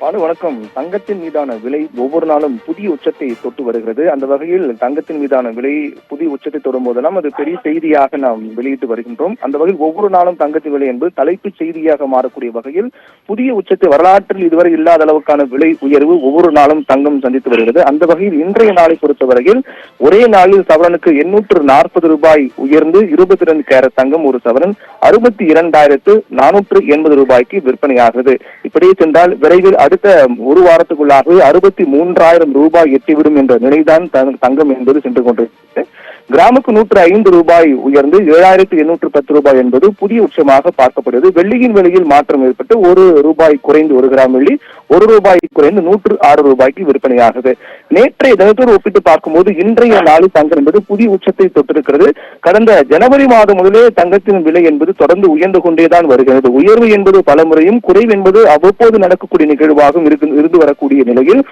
வணக்கம். தங்கத்தின் மீதான விலை ஒவ்வொரு நாளும் புதிய உச்சத்தை தொட்டு வருகிறது. அந்த வகையில் தங்கத்தின் மீதான விலை புதிய உச்சத்தை தொடும் போதெல்லாம் அது பெரிய செய்தியாக நாம் வெளியிட்டு வருகின்றோம். அந்த வகையில் ஒவ்வொரு நாளும் தங்கத்தின் விலை என்பது தலைப்புச் செய்தியாக மாறக்கூடிய வகையில் புதிய உச்சத்தை வரலாற்றில் இதுவரை இல்லாத அளவுக்கான விலை உயர்வு ஒவ்வொரு நாளும் தங்கம் சந்தித்து வருகிறது. அந்த வகையில் இன்றைய நாளை பொறுத்தவரையில் ஒரே நாளில் சவரனுக்கு 840 ரூபாய் உயர்ந்து 22 கேரட் தங்கம் ஒரு சவரன் 62,480 ரூபாய்க்கு விற்பனையாகிறது. இப்படியே சென்றால் விரைவில் அடுத்த ஒரு வாரத்துக்குள்ளாக 63,000 ரூபாய் எட்டிவிடும் என்ற நிலைதான் தங்கம் என்பது சென்று கொண்டிருக்கிறது. கிராமுக்கு 105 ரூபாய் உயர்ந்து 7,810 ரூபாய் என்பது புதிய உச்சமாக பார்க்கப்படுகிறது. வெள்ளியின் விலையில் மாற்றம் ஏற்பட்டு 1 ரூபாய் குறைந்து 1 கிராம் வெள்ளி 1 ரூபாய் குறைந்து 106 ரூபாய்க்கு விற்பனையாகுது. நேற்றைய தினத்தோடு ஒப்பிட்டு பார்க்கும்போது இன்றைய நாளில் தங்கம் என்பது புதிய உச்சத்தை தொட்டிருக்கிறது. கடந்த ஜனவரி மாதம் முதலே தங்கத்தின் விலை என்பது தொடர்ந்து உயர்ந்து கொண்டேதான் வருகிறது. உயர்வு என்பது பல முறையும், குறைவு என்பது அவ்வப்போது நடக்கக்கூடிய நிகழ்வாகவும் இருந்து வரக்கூடிய நிலையில்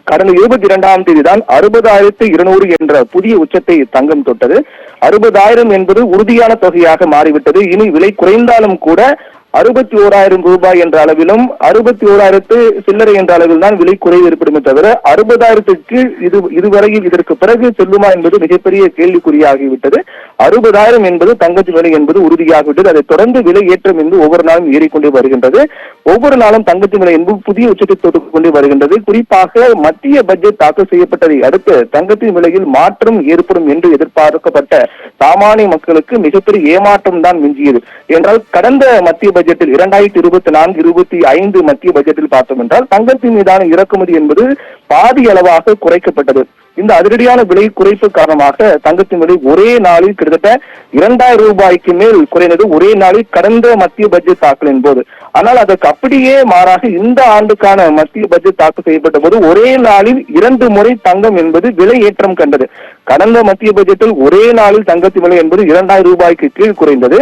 கடந்த 22ஆம் தேதி தான் 60,200 என்ற புதிய உச்சத்தை தங்கம் தொட்டது. 60,000 என்பது உறுதியான தொகையாக மாறிவிட்டது. இனி விலை குறைந்தாலும் கூட 61,000 ரூபாய் என்ற அளவிலும் 61,000 சில்லறை என்ற அளவில் தான் விலை குறைவு ஏற்படுமே தவிர 60,000க்கு இதுவரையில் இதற்கு பிறகு செல்லுமா என்பது மிகப்பெரிய கேள்விக்குறியாகிவிட்டது. 60,000 என்பது தங்கத்தின் விலை என்பது உறுதியாகிவிட்டது. அதை தொடர்ந்து விலை ஏற்றம் என்பது ஒவ்வொரு நாளும் ஏறிக்கொண்டே வருகின்றது. ஒவ்வொரு நாளும் தங்கத்தின் விலை என்பது புதிய உச்சத்தை தொட்டுக் கொண்டே வருகின்றது. குறிப்பாக மத்திய பட்ஜெட் தாக்கல் செய்யப்பட்டதை அடுத்து தங்கத்தின் விலையில் மாற்றம் ஏற்படும் என்று எதிர்பார்க்கப்பட்ட சாமானிய மக்களுக்கு மிகப்பெரிய ஏமாற்றம் தான் மிஞ்சியது. என்றால் கடந்த மத்திய பட்ஜெட்டில் 2024-25 மத்திய பட்ஜெட்டில் பார்த்தோம் என்றால் தங்கத்தின் மீதான இறக்குமதி என்பது பாதி அளவாக குறைக்கப்பட்டது. இந்த அதிரடியான விலை குறைப்பு காரணமாக தங்கத்தின் விலை ஒரே நாளில் கிட்டத்தட்ட 2,000 ரூபாய்க்கு மேல் குறைந்தது ஒரே நாளில் கடந்த மத்திய பட்ஜெட் தாக்கலின் போது. ஆனால் அதற்கு அப்படியே மாறாக இந்த ஆண்டுக்கான மத்திய பட்ஜெட் தாக்கல் செய்யப்பட்ட போது ஒரே நாளில் 2 முறை தங்கம் என்பது விலை ஏற்றம் கண்டது. கடந்த மத்திய பட்ஜெட்டில் ஒரே நாளில் தங்கத்தின் விலை என்பது 2,000 ரூபாய்க்கு கீழ் குறைந்தது.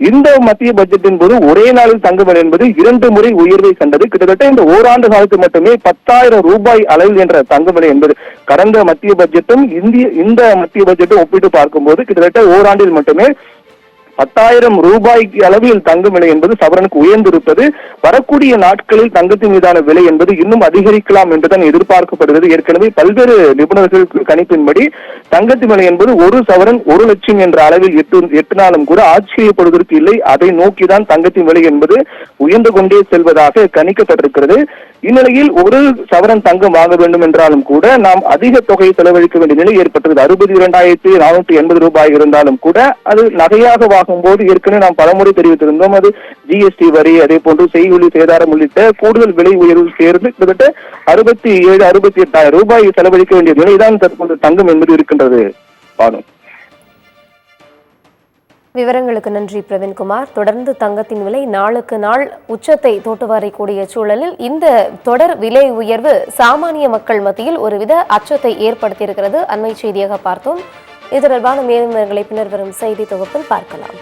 இந்த மத்திய பட்ஜெட்டின் போது ஒரே நாளில் தங்க விலை என்பது 2 முறை உயர்வை கண்டது. கிட்டத்தட்ட இந்த ஓராண்டு காலத்தில் மட்டுமே 10,000 ரூபாய் அளவில் என்ற தங்க விலை என்பது கடந்த மத்திய பட்ஜெட்டும் இந்த மத்திய பட்ஜெட்டும் ஒப்பிட்டு பார்க்கும்போது கிட்டத்தட்ட ஓராண்டில் மட்டுமே 10,000 ரூபாய்க்கு அளவில் தங்கம் விலை என்பது சவரனுக்கு உயர்ந்திருப்பது வரக்கூடிய நாட்களில் தங்கத்தின் மீதான விலை என்பது இன்னும் அதிகரிக்கலாம் என்றுதான் எதிர்பார்க்கப்படுகிறது. ஏற்கனவே பல்வேறு நிபுணர்கள் கணிப்பின்படி தங்கத்தின் விலை என்பது ஒரு சவரன் 1 லட்சம் என்ற அளவில் எட்டினாலும் கூட ஆச்சரியப்படுவதற்கு இல்லை. அதை நோக்கிதான் தங்கத்தின் விலை என்பது உயர்ந்து கொண்டே செல்வதாக கணிக்கப்பட்டிருக்கிறது. இந்நிலையில் ஒரு சவரன் தங்கம் வாங்க வேண்டும் என்றாலும் கூட நாம் அதிக தொகையை செலவழிக்க வேண்டிய நிலை ஏற்பட்டது. 62,480 ரூபாய் இருந்தாலும் கூட அது நகையாக வாங்கும்போது ஏற்கனவே நாம் பலமுறை தெரிவித்திருந்தோம். அது ஜிஎஸ்டி வரி, அதே போன்று செய்கூலி சேதாரம் உள்ளிட்ட கூடுதல் விலை உயர்வு சேர்ந்து கிட்டத்தட்ட 67,000-68,000 ரூபாய் செலவழிக்க வேண்டிய நிலைதான் தற்போது தங்கம் என்பது இருக்கின்றது. விவரங்களுக்கு நன்றி பிரவீன்குமார். தொடர்ந்து தங்கத்தின் விலை நாளுக்கு நாள் உச்சத்தை தொட்டு வரக்கூடிய சூழலில் இந்த தொடர் விலை உயர்வு சாமானிய மக்கள் மத்தியில் ஒருவித அச்சத்தை ஏற்படுத்தியிருக்கிறது. அண்மை செய்தியாக பார்த்தோம். இது தொடர்பான மேலும் பின்னர் வரும் செய்தி தொகுப்பில் பார்க்கலாம்.